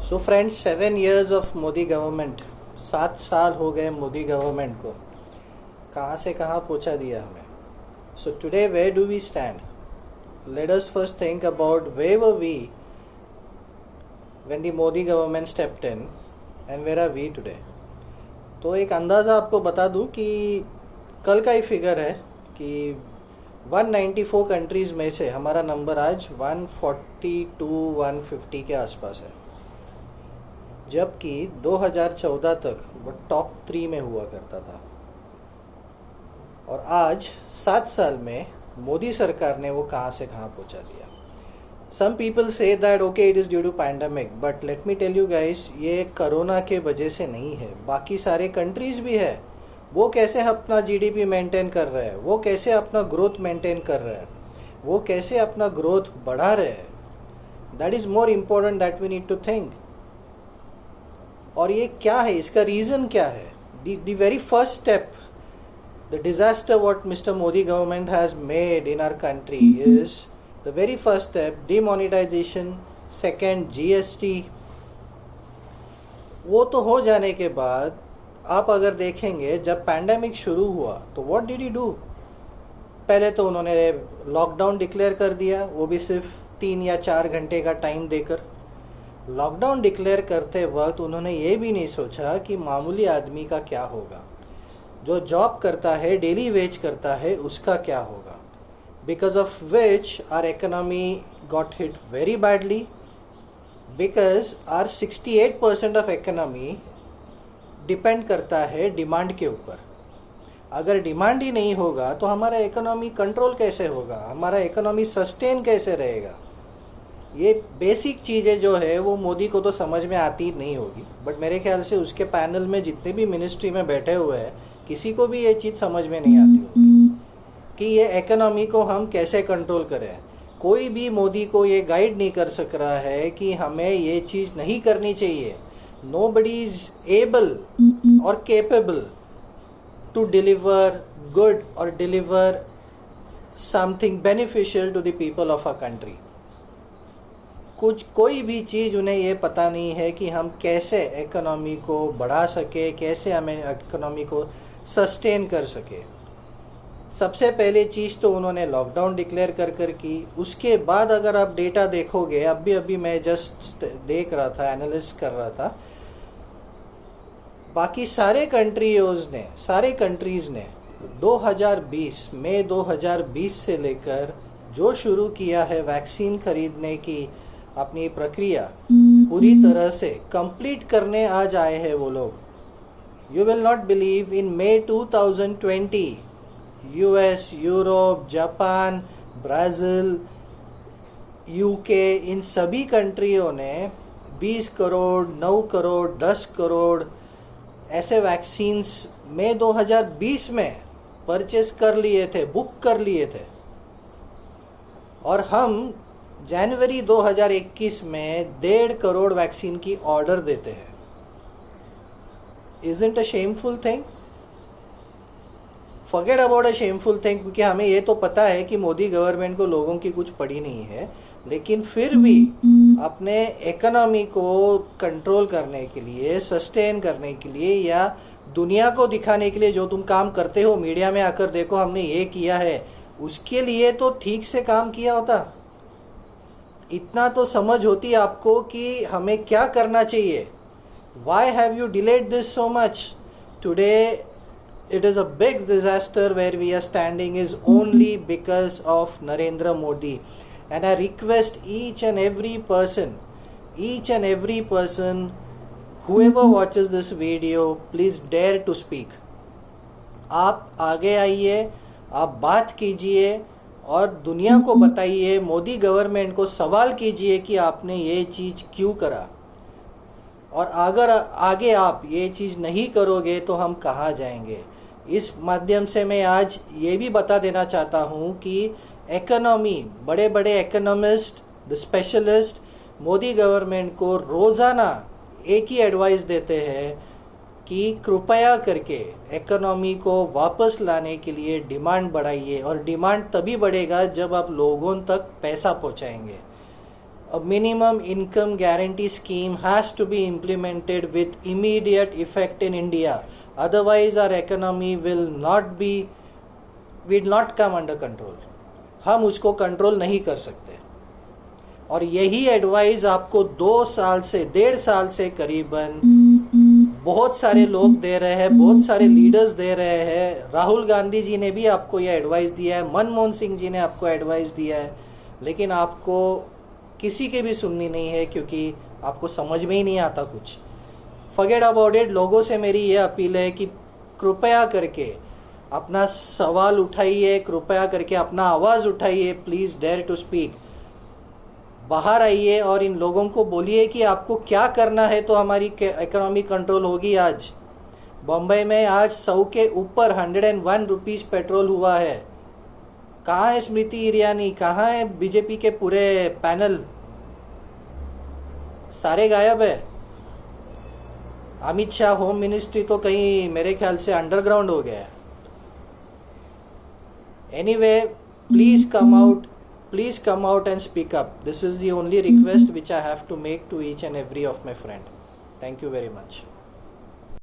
So friends, 7 years of Modi government, 7 साल हो गए मोदी गवर्नमेंट को। कहाँ से कहाँ पहुँचा दिया हमें। So today where do we stand? Let us first think about where were we when the Modi government stepped in and where are we today. तो एक अंदाज़ा आपको बता दूं कि कल का ही फिगर है कि 194 कंट्रीज़ में से हमारा नंबर आज 142-150 के आसपास है, जबकि 2014 तक वो टॉप 3 में हुआ करता था। और आज 7 साल में मोदी सरकार ने वो कहाँ से कहाँ पहुँचा दिया। Some people say that okay it is due to pandemic, but let me tell you guys, ये कोरोना के वजह से नहीं है। बाकी सारे कंट्रीज़ भी है, वो कैसे अपना जीडीपी मेंटेन कर रहे हैं, वो कैसे अपना ग्रोथ मेंटेन कर रहे हैं, वो कैसे अपना ग्रोथ बढ़ा रहे हैं। That is more important that we need to think. और ये क्या है, इसका रीज़न क्या है? The very first step, the disaster what mister Modi government has made in our country is the very first step demonetisation, second GST. वो तो हो जाने के बाद आप अगर देखेंगे, जब पैंडेमिक शुरू हुआ तो व्हाट डिड ही डू? पहले तो उन्होंने लॉकडाउन डिक्लेयर कर दिया, वो भी सिर्फ 3 या 4 घंटे का टाइम देकर। लॉकडाउन डिक्लेयर करते वक्त उन्होंने ये भी नहीं सोचा कि मामूली आदमी का क्या होगा, जो जॉब करता है, डेली वेज करता है, उसका क्या होगा। Because of which our economy got hit very badly, because our 68% of economy depend करता है डिमांड के ऊपर। अगर डिमांड ही नहीं होगा तो हमारा इकोनॉमी कंट्रोल कैसे होगा, हमारा इकोनॉमी सस्टेन कैसे रहेगा। ये बेसिक चीज़ें जो है वो मोदी को तो समझ में आती नहीं होगी, बट मेरे ख्याल से उसके पैनल में जितने भी मिनिस्ट्री में बैठे हुए हैं, किसी को भी ये चीज़ समझ में नहीं आती होगी कि ये इकोनॉमी को हम कैसे कंट्रोल करें। कोई भी मोदी को ये गाइड नहीं कर सक रहा है कि हमें ये चीज़ नहीं करनी चाहिए। Nobody is able or capable to deliver good or deliver something beneficial to the people of our country. कोई भी चीज़ उन्हें ये पता नहीं है कि हम कैसे इकोनॉमी को बढ़ा सके, कैसे हमें इकोनॉमी को सस्टेन कर सके। सबसे पहले चीज़ तो उन्होंने लॉकडाउन डिक्लेयर कर की। उसके बाद अगर आप डेटा देखोगे, अभी मैं जस्ट देख रहा था, एनालिस्ट कर रहा था, बाकी सारे कंट्रीज़ ने 2020 मई 2020 से लेकर जो शुरू किया है वैक्सीन खरीदने की अपनी प्रक्रिया, पूरी तरह से कंप्लीट करने आज आए हैं वो लोग। You will not believe, in May 2020 US, Europe, Japan, Brazil, UK, इन सभी कंट्रियों ने 20 करोड़, 9 करोड़, 10 करोड़ ऐसे वैक्सीन्स मई 2020 में परचेस कर लिए थे, बुक कर लिए थे। और हम जनवरी 2021 में 1.5 करोड़ वैक्सीन की ऑर्डर देते हैं। Isn't a shameful thing? Forget about a shameful thing, क्योंकि हमें ये तो पता है कि मोदी गवर्नमेंट को लोगों की कुछ पड़ी नहीं है, लेकिन फिर भी अपने इकोनॉमी को कंट्रोल करने के लिए, सस्टेन करने के लिए, या दुनिया को दिखाने के लिए जो तुम काम करते हो मीडिया में आकर देखो हमने ये किया है, उसके लिए तो ठीक से काम किया होता। इतना तो समझ होती आपको कि हमें क्या करना चाहिए। Why have you delayed this so much? Today it is a big disaster where we are standing is only because of Narendra Modi. And I request each and every person, whoever watches this video, please dare to speak. आप आगे आइए, आप बात कीजिए और दुनिया को बताइए, मोदी गवर्नमेंट को सवाल कीजिए कि आपने ये चीज़ क्यों करा। और अगर आगे आप ये चीज़ नहीं करोगे तो हम कहाँ जाएंगे। इस माध्यम से मैं आज ये भी बता देना चाहता हूँ कि इकोनॉमी, बड़े बड़े economist, the specialist Modi government को रोज़ाना एक ही एडवाइस देते हैं कि कृपया करके इकोनॉमी को वापस लाने के लिए डिमांड बढ़ाइए। और डिमांड तभी बढ़ेगा जब आप लोगों तक पैसा पहुँचाएंगे। a minimum income guarantee scheme has to be implemented with immediate effect in India. Otherwise our economy will not come under control. हम उसको कंट्रोल नहीं कर सकते. और यही एडवाइस आपको 1.5 साल से करीबन बहुत सारे लोग दे रहे हैं, बहुत सारे लीडर्स दे रहे हैं. राहुल गांधी जी ने भी आपको यह एडवाइस दिया है, मनमोहन सिंह जी ने आपको एडवाइस दिया है, लेकिन आपको किसी की भी सुननी नहीं है क्योंकि आपको समझ में ही नहीं आता कुछ. Forget about it. लोगों से मेरी ये अपील है कि कृपया करके अपना सवाल उठाइए, कृपया करके अपना आवाज़ उठाइए. Please dare to speak. बाहर आइए और इन लोगों को बोलिए कि आपको क्या करना है तो हमारी इकोनॉमी कंट्रोल होगी. आज बम्बई में आज 100 के ऊपर 101 रुपीज़ पेट्रोल हुआ है. कहाँ है स्मृति ईरानी, कहाँ है बीजेपी के पूरे पैनल, सारे गायब है. अमित शाह होम मिनिस्ट्री तो कहीं मेरे ख्याल से अंडरग्राउंड हो गया है. Anyway, please come out and speak up. This is the only request which I have to make to each and every of my friend. Thank you very much.